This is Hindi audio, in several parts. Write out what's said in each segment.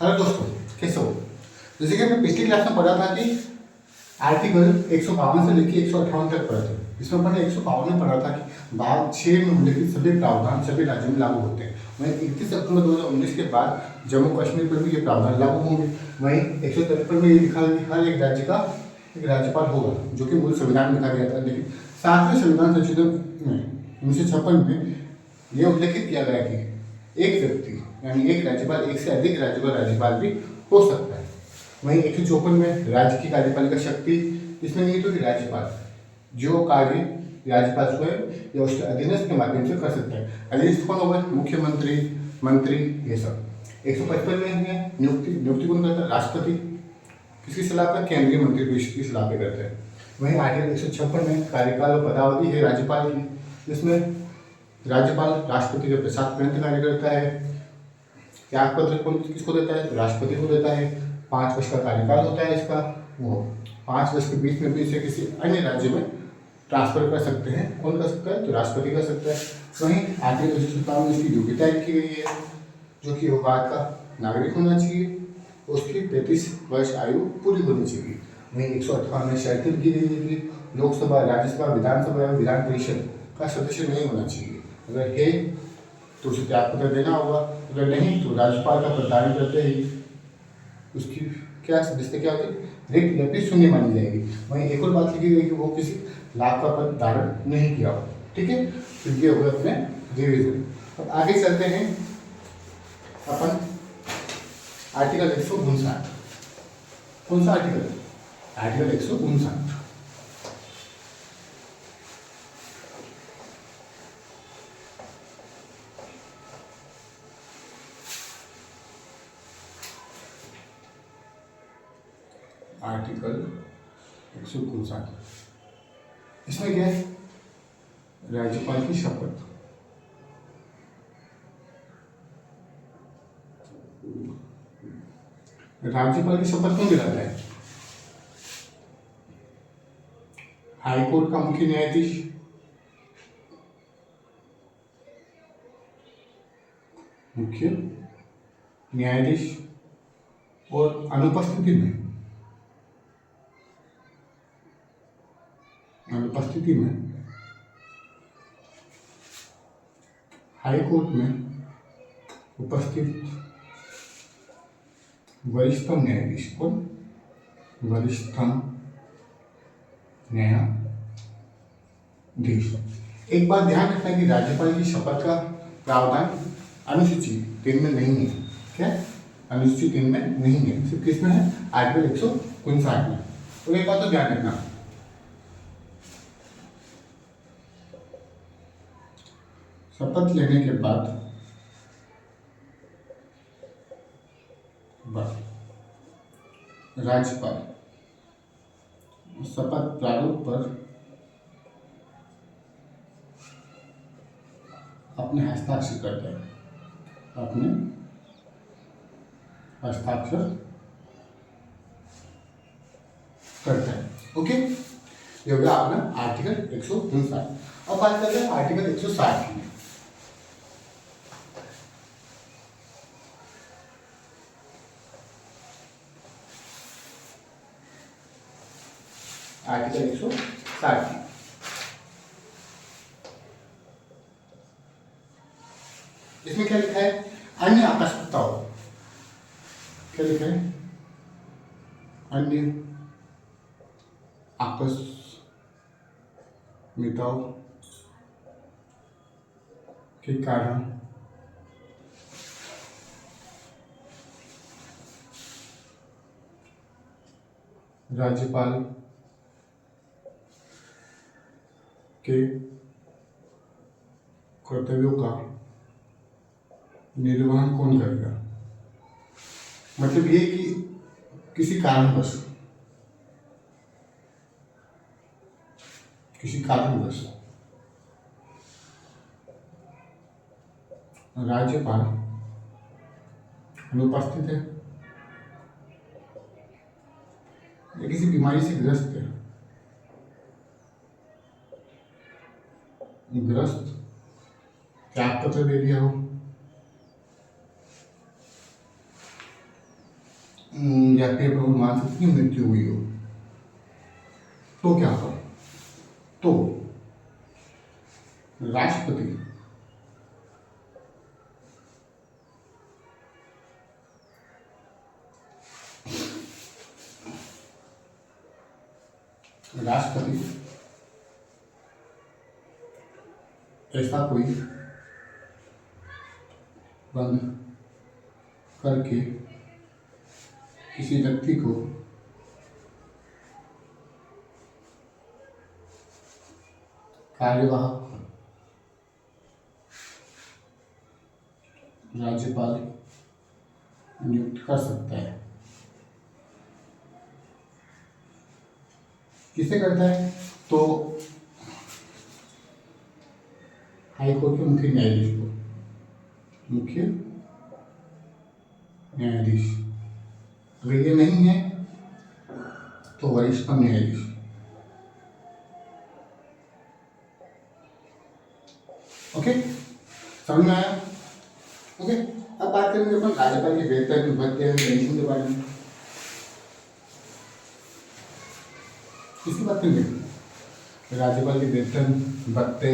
हेलो दोस्तों, कैसे हो। जैसे कि हमने पिछली क्लास में पढ़ा था कि आर्टिकल 152 से लेकर 158 तक पढ़ा था। इसमें अपन ने 152 में पढ़ा था कि भाग 6 में उल्लिखित सभी प्रावधान सभी राज्यों में लागू होते हैं। वहीं 31 अक्टूबर 2019 के बाद जम्मू कश्मीर पर भी ये प्रावधान लागू होंगे। वहीं 153 में ये लिखा है कि हर एक राज्य का एक राज्यपाल होगा, जो कि मूल संविधान में लिखा गया था। लेकिन 7वें संविधान संशोधन में 1956 में यह उल्लेखित किया गया कि एक व्यक्ति यानी एक राज्यपाल एक से अधिक राज्यों का राज्यपाल भी हो सकता है। वहीं 154 में राज्य की कार्यपालिका शक्ति इसमें निहित होगी राज्यपाल जो कार्य राज्यपाल स्वयं या उसके अधीनस्थ के माध्यम से कर सकता है। अधीनस्थ कौन होगा? मुख्यमंत्री, मंत्री, ये सब। 155 में है नियुक्ति। नियुक्ति कौन करता है? राष्ट्रपति। किसकी सलाह पर? केंद्रीय मंत्रिपरिषद की सलाह पे करते हैं। वहीं आर्टिकल 156 में कार्यकाल और पदावधि है राज्यपाल की, जिसमें राज्यपाल राष्ट्रपति के प्रसाद पर्यंत कार्य करता है। त्यागपत्र कौन किसको देता है? तो राष्ट्रपति को देता है। 5 वर्ष का कार्यकाल होता है इसका। वो 5 वर्ष के बीच में भी इसे किसी अन्य राज्य में ट्रांसफर कर सकते हैं। कौन कर सकता है? तो राष्ट्रपति कर सकता है। वहीं आर्टिकल 257 में इसकी योग्यता लिखी गई है, जो कि वो भारत का नागरिक होना चाहिए, उसकी 35 वर्ष आयु पूरी होनी चाहिए। वहीं 158 में शर्त की गई है कि लोकसभा, राज्यसभा, विधानसभा या विधान परिषद का सदस्य नहीं होना चाहिए। अगर है तो उसे त्यागपत्र देना होगा, अगर नहीं तो राज्यपाल का प्रधान करते ही उसकी क्या सदस्यता क्या होती है? रिक्त या फिर शून्य मानी जाएगी। वहीं एक और बात लिखी गई कि वो किसी लाभ का पद धारण नहीं किया हो। ठीक है, तो ये हो गए अपने रिविजन। अब आगे चलते हैं अपन आर्टिकल 159। कौन सा आर्टिकल? आर्टिकल 159। आर्टिकल 159 इसमें क्या है? राज्यपाल की शपथ। राज्यपाल की शपथ कौन दिलाता है? हाईकोर्ट का मुख्य न्यायाधीश, मुख्य न्यायाधीश और अनुपस्थिति में हाई कोर्ट में उपस्थित वरिष्ठतम न्यायाधीश। कौन? वरिष्ठतम न्यायाधीश। एक बात ध्यान रखना कि राज्यपाल की शपथ का प्रावधान अनुसूची 3 में नहीं है। क्या? अनुसूची 3 में नहीं है, सिर्फ किस में है? आर्टिकल 159 में। तो एक बात तो ध्यान रखना, शपथ लेने के बाद राज्यपाल शपथ प्रारूप पर अपने हस्ताक्षर करते हैं। अपने हस्ताक्षर करते हैं। ओके, ये हो गया अपना आर्टिकल 159। अब बात करते हैं आर्टिकल 160 की। आर्टिकल 160 की इसमें क्या लिखा है? अन्य आकस्मिकताओं। क्या लिखा है? अन्य आकस्मिकताओं के कारण राज्यपाल के कर्तव्यों का निर्वहन कौन करेगा? मतलब ये कि किसी कारणवश राज्यपाल अनुपस्थित है या किसी बीमारी से ग्रस्त है, त्यागपत्र दे दिया हो, या फिर मान सकते हैं मृत्यु हुई हो, तो क्या होगा? तो राष्ट्रपति राष्ट्रपति ऐसा कोई बंद करके किसी व्यक्ति को कार्यवाहक राज्यपाल नियुक्त कर सकता है। किसे करता है? तो हाईकोर्ट के मुख्य न्यायाधीश को, मुख्य न्यायाधीश। अगर ये नहीं है तो वरिष्ठतम न्यायाधीश। ओके, समझ में आया? ओके, अब बात करेंगे अपन राज्यपाल के वेतन भत्ते पेंशन के बारे में। किसकी बात करेंगे? राज्यपाल के वेतन भत्ते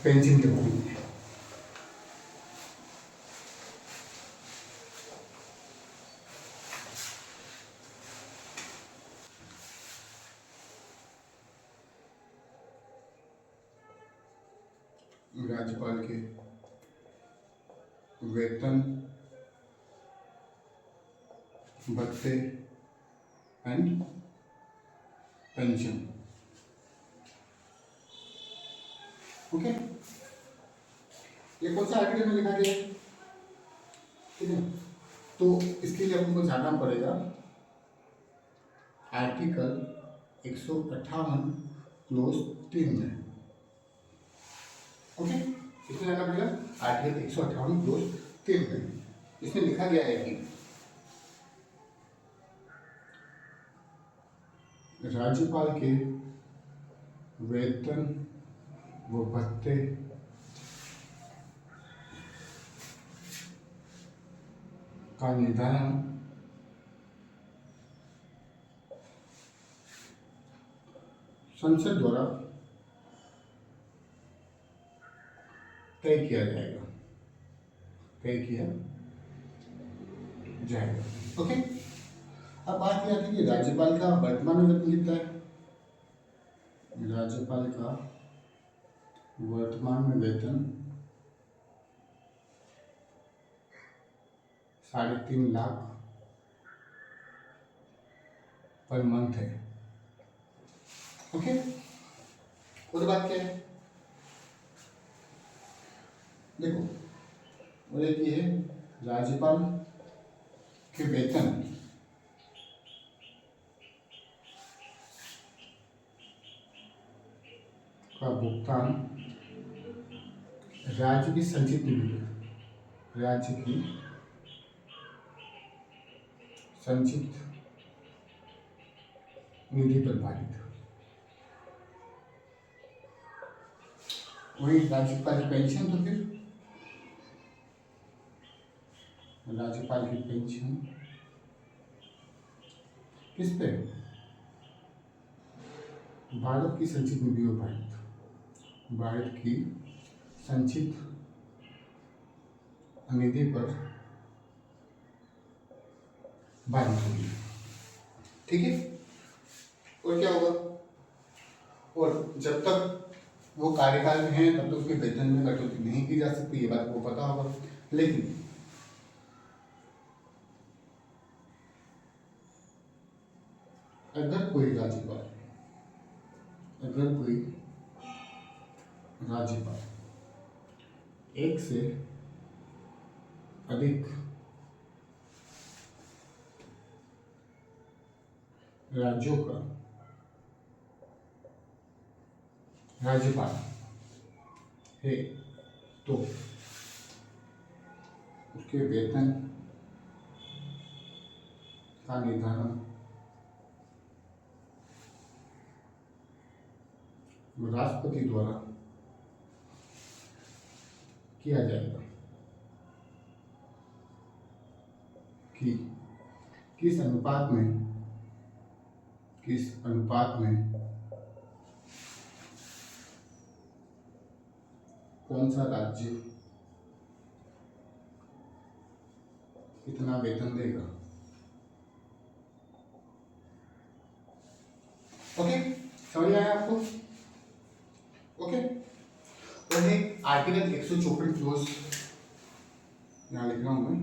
पेंशन के बारे में। राज्यपाल के वेतन भत्ते एंड पेंशन। ओके, ये कौन सा आर्टिकल में लिखा गया है? ठीक है, तो इसके लिए हमको जानना पड़ेगा आर्टिकल 158 क्लोज 3 में। ओके, इसमें जानना पड़ेगा आर्टिकल 158 क्लोज 3 में। इसमें लिखा गया है कि राज्यपाल के वेतन व भत्ते का निर्धारण संसद द्वारा तय किया जाएगा, तय किया जाएगा। ओके, अब बात यह आती है कि राज्यपाल का वर्तमान में वेतन कितना है? राज्यपाल का वर्तमान में वेतन 3.5 लाख पर मंथ है। ओके, और बात क्या है? देखो, और एक ये है राज्यपाल के वेतन का भुगतान राज्य की संचित निधि, राज्य की संचित निधि पर भारित। वही राज्यपाल की पेंशन, तो फिर राज्यपाल की पेंशन किस पे? भारत की संचित निधि पर भारित, भारत की संचित निधि पर भारित होगी। ठीक है, और क्या होगा? और जब तक वो कार्यकाल में है तब तक उसके वेतन में कटौती नहीं की जा सकती, ये बात को पता होगा। लेकिन अगर कोई राज्यपाल एक से अधिक राज्यों का राज्यपाल है तो उसके वेतन का निर्धारण राष्ट्रपति द्वारा किया जाएगा कि किस अनुपात में कौन सा राज्य कितना वेतन देगा। ओके, समझ आया आपको। ओके, और है आर्टिकल 154 क्लोज, यहाँ लिख रहा हूं मैं,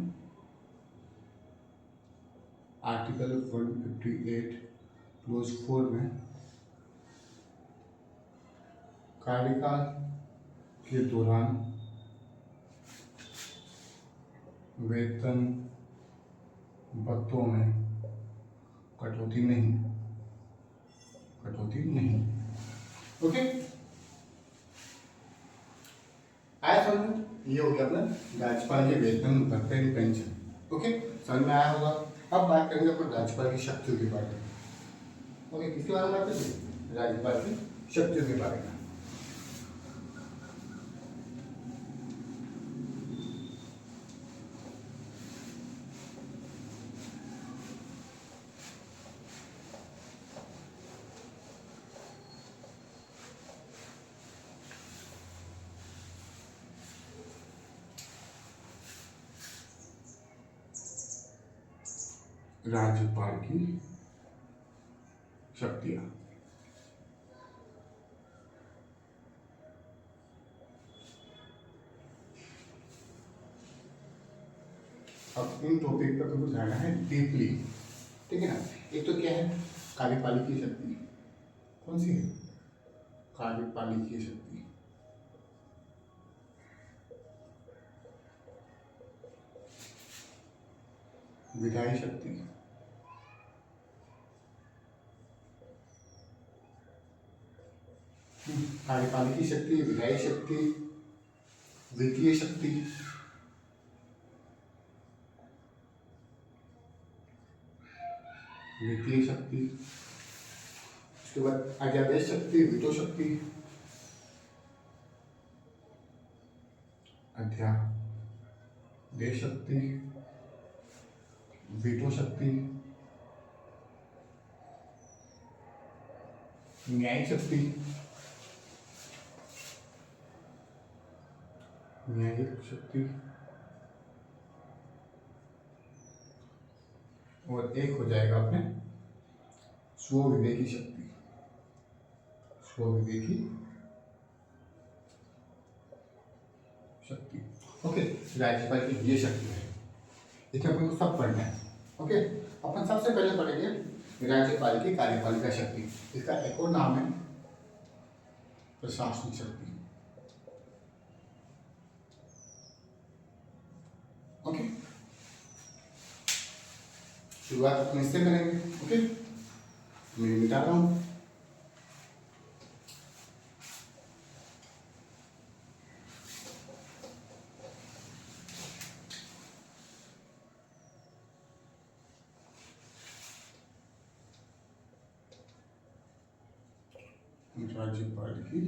आर्टिकल 158 क्लोज 4 में कार्यकाल के दौरान वेतन भत्तों में कटौती नहीं। ओके, आया समझ में। ये हो गया अपना राज्यपाल के वेतन भत्ते पेंशन। ओके, समझ में आया होगा। अब बात करेंगे अपन राज्यपाल की शक्तियों के बारे में। ओके, किसके बारे में बात करेंगे? राज्यपाल की शक्तियों के बारे में। राज्यपाल की शक्तियां। अब इन टॉपिक पर तुमको जाना है डीपली, ठीक है ना। एक तो क्या है कार्यपालिकीय शक्ति, कौन सी है? कार्यपालिकीय शक्ति। विधायी शक्ति, कार्यपालिकीय शक्ति, विधायी शक्ति, वित्तीय शक्ति, उसके बाद अध्यादेश शक्ति, वीटो शक्ति, अध्यादेश शक्ति, वीटो शक्ति, न्यायिक शक्ति, और एक हो जाएगा अपने स्वविवेकी शक्ति। ओके, राज्यपाल की ये शक्ति है, इसमें अपन को सब पढ़ना है। ओके, अपन सबसे पहले पढ़ेंगे राज्यपाल की कार्यपालिका शक्ति। इसका एक और नाम है प्रशासनिक शक्ति। ओके, शुरुआत अपन इससे करेंगे। ओके, मैं मिटा रहा हूं। राज्यपाल की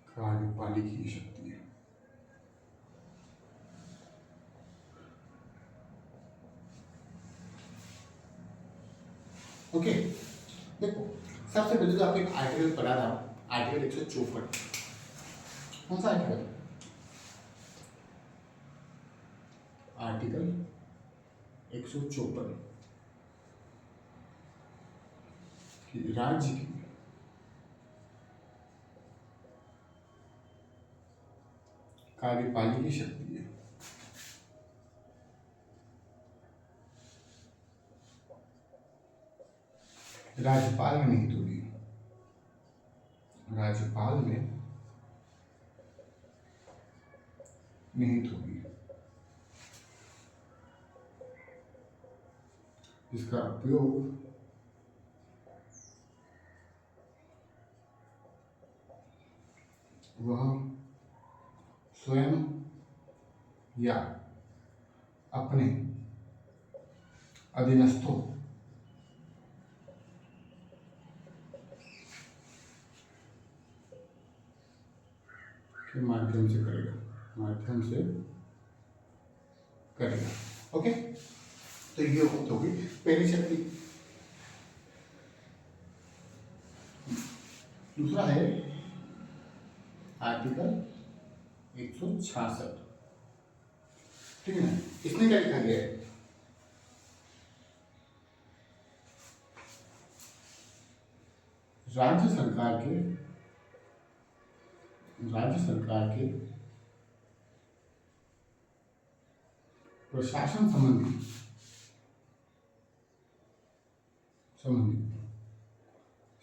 कार्यपालिकीय शक्ति है। ओके, देखो सबसे पहले तो आपने आर्टिकल पढ़ा था, आर्टिकल 154। कौन सा आर्टिकल? आर्टिकल 154 कि राज्य की कार्यपालिकी शक्ति है। राज्यपाल में निहित होगी, राज्यपाल में निहित होगी, इसका उपयोग वह स्वयं या अपने अधीनस्थों के माध्यम से करेगा, करेगा। ओके, तो ये होगी पहली शक्ति। दूसरा है आर्टिकल 166। ठीक है ना, इसमें क्या लिखा गया है? राज्य सरकार के प्रशासन संबंधी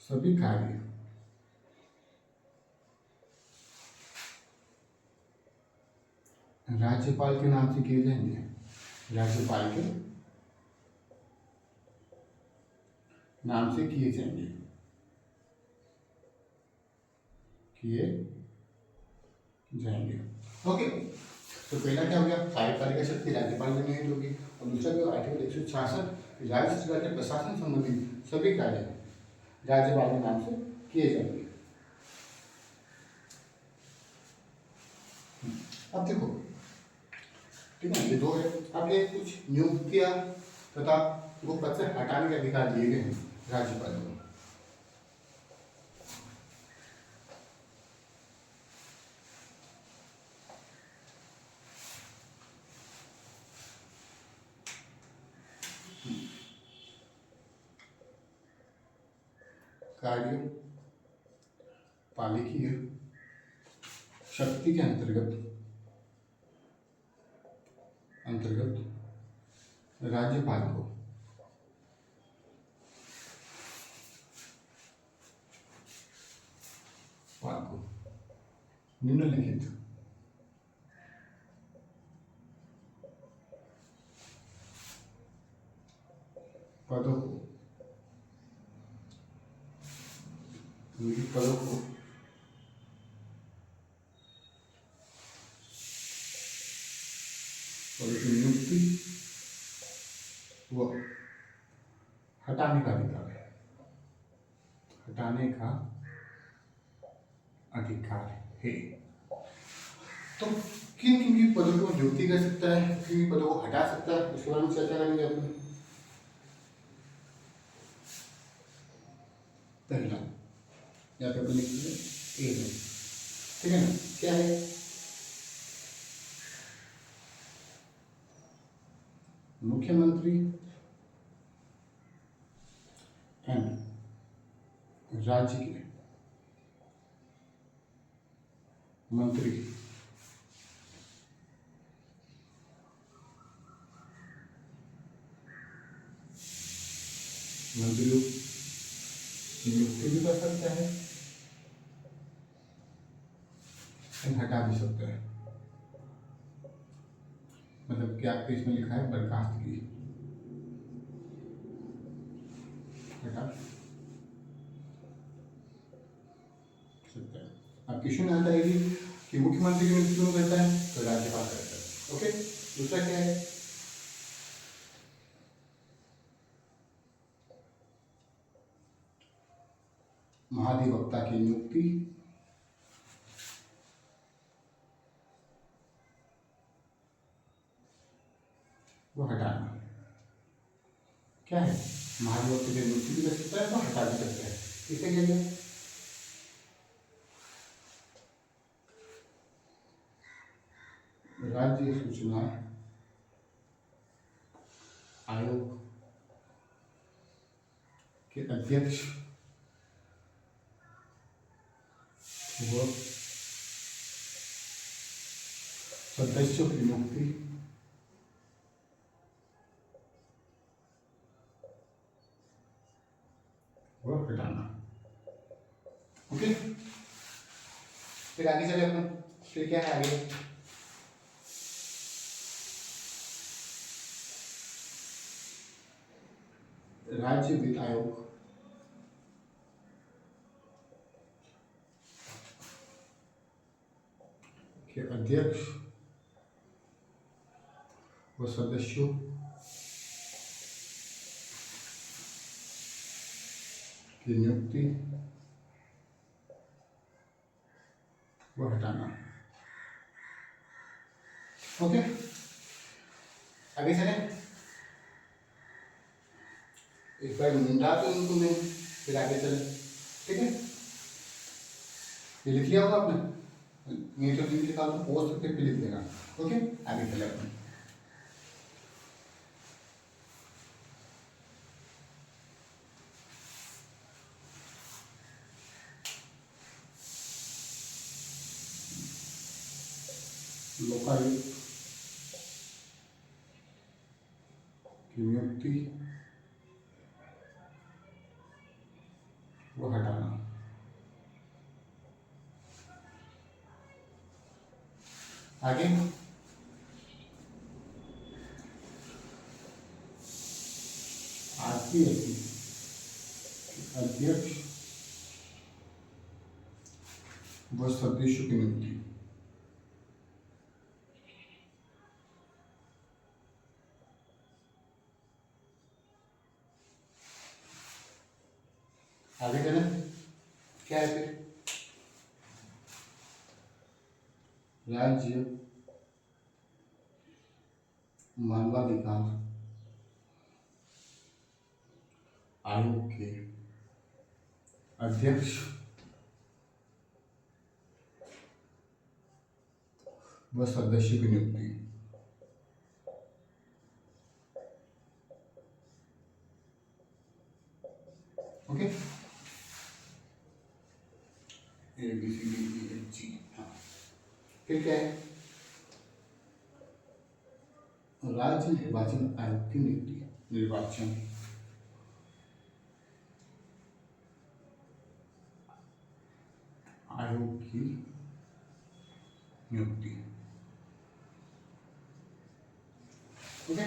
सभी कार्य राज्यपाल के नाम से किए जाएंगे। राज्यपाल के नाम से किए जाएंगे, ओके। तो पहला क्या हो गया, कार्यपालिका शक्ति राज्यपाल में निहित होगी, और दूसरा जो आर्टिकल 166 राज्य सरकार के प्रशासन संबंधी सभी कार्य राज्यपाल के नाम से किए जाएंगे। अब देखो, ठीक है, ये दो है। अब ये कुछ नियुक्तियां तथा वो पद से हटाने के अधिकार दिए गए हैं राज्यपाल को। कार्यपालिकीय शक्ति के अंतर्गत राज्यपाल को निम्नलिखित पदों को की नियुक्ति व हटाने का अधिकार है। तो किन किन की पदों को नियुक्ति कर सकता है, किन पदों को हटा सकता है, उसके बारे में चर्चा करेंगे अपन। पहला यहाँ पे अपन लिखेंगे ए है, ठीक है ना, क्या है? मुख्यमंत्री एंड राज्य के मंत्रियों की नियुक्ति भी कर सकता है, हटा भी सकता है। मतलब क्या आपके इसमें लिखा है बर्खास्त की, हटा सकता है। अब क्वेश्चन आता है कि मुख्यमंत्री की नियुक्ति कौन करता है? तो राज्यपाल करता है। ओके, दूसरा क्या है? महाधिवक्ता की नियुक्ति वो हटाना। क्या है? महाधिवक्ता की नियुक्ति भी कर सकता है, तो हटा भी सकता है। किसे कहते हैं? राज्य सूचना आयोग के अध्यक्ष व सदस्यों की नियुक्ति व हटाना। ओके, फिर आगे चले अपन। फिर क्या है आगे? राज्य वित्त आयोग के अध्यक्ष व सदस्यों की नियुक्ति व हटाना। ओके, आगे चले, एक बार मुंडा तो उनको मैं, फिर आगे चले। ठीक है, ये लिख लिया होगा आपने, ये तो लिख लिखा तो पोस्ट पे लिख देना। ओके, आगे चले अपन। लोकायुक्त की नियुक्ति वो हटाना। आगे आरपीएससी अध्यक्ष व सदस्यों की नियुक्ति। आगे चले, क्या है फिर, राज्य मानवाधिकार आयोग के अध्यक्ष व सदस्य की नियुक्ति। Okay, ABCDEFG। हाँ, फिर क्या है, राज्य निर्वाचन आयोग की नियुक्ति। निर्वाचन आयोग की नियुक्ति। ओके,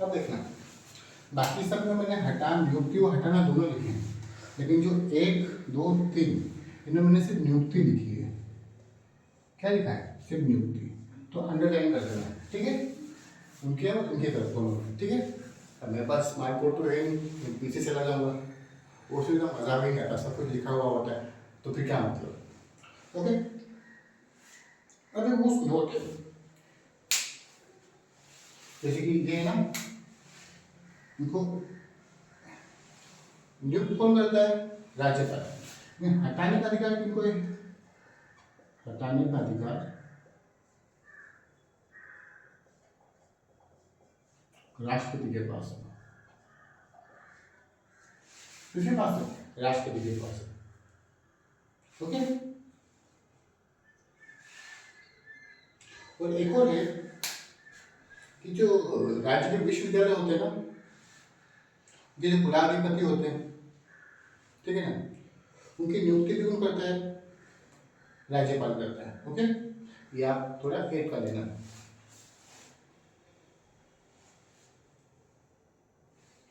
अब देखना, बाकी सब में मैंने नियुक्ति और हटाना दोनों लिखे हैं, लेकिन जो 1, 2, 3 इनमें मैंने सिर्फ नियुक्ति लिखी है। क्या लिखा है, सिर्फ नियुक्ति, तो अंडरलाइन कर देना। ठीक है, उनके और उनके तरफ दोनों। ठीक है, अब मेरे पास स्मार्ट बोर्ड तो है नहीं, पीछे चला जाऊंगा, वो फिर मजा भी नहीं आता, सब कुछ लिखा हुआ होता है, तो फिर क्या मतलब। ओके, अरे वो नोट है, जैसे कि ये है ना, इनको नियुक्त कौन करता है, राज्यपाल। हटाने का अधिकार किनको है, हटाने का अधिकार राष्ट्रपति के पास है। किसके पास है, राष्ट्रपति के पास है। ओके, और एक और है कि जो राज्य के विश्वविद्यालय होते हैं ना, उनके जो कुलाधिपति होते हैं, ठीक है ना, उनकी नियुक्ति भी कौन करता है, राज्यपाल करता है। ओके, ये आप थोड़ा ऐड कर लेना।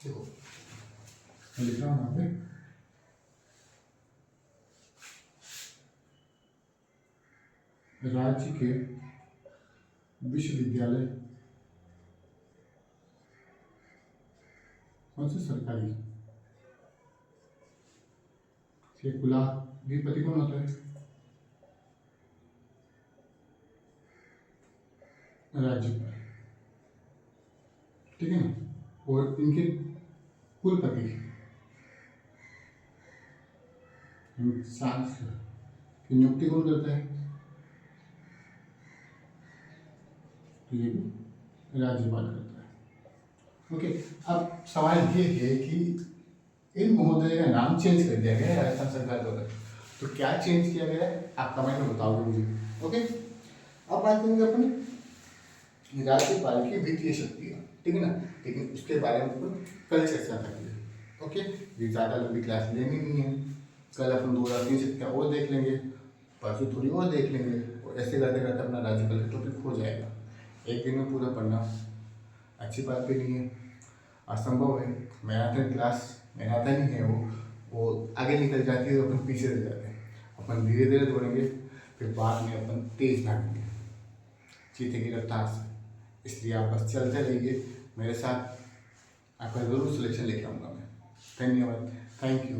देखो मैं लिख रहा हूँ यहाँ पे, राज्य के विश्वविद्यालय कौन से सरकारी के कुलाधिपति कौन होता है, राज्यपाल। ठीक है ना, और इनके कुलपति की नियुक्ति कौन करता है, तो ये भी राज्यपाल करता है। ओके, अब सवाल ये है कि इन महोदय का नाम चेंज कर दिया गया है राजस्थान सरकार द्वारा, तो क्या चेंज किया गया है आप कमेंट में बताओगे मुझे। ओके, अब बात करेंगे अपने राज्यपाल की वित्तीय शक्तियाँ। ठीक है ना, लेकिन उसके बारे में अपन कल चर्चा करेंगे। ओके, ये ज़्यादा लंबी क्लास लेनी नहीं है, कल अपन 2 या 3 शक्तियाँ और देख लेंगे, परसों थोड़ी और देख लेंगे, और ऐसे करते करते अपना राज्यपाल का टॉपिक हो जाएगा। एक दिन में पूरा पढ़ना अच्छी बात भी नहीं है, असंभव है। मैराथन ही है वो आगे निकल जाती है, अपन पीछे रह जाते हैं। अपन धीरे धीरे दौड़ेंगे, फिर बाद में अपन तेज भागेंगे चीते की रफ्तार से। इसलिए आप बस चलते रहिए मेरे साथ, आपका ज़रूर सिलेक्शन लेके आऊँगा मैं। धन्यवाद, थैंक यू।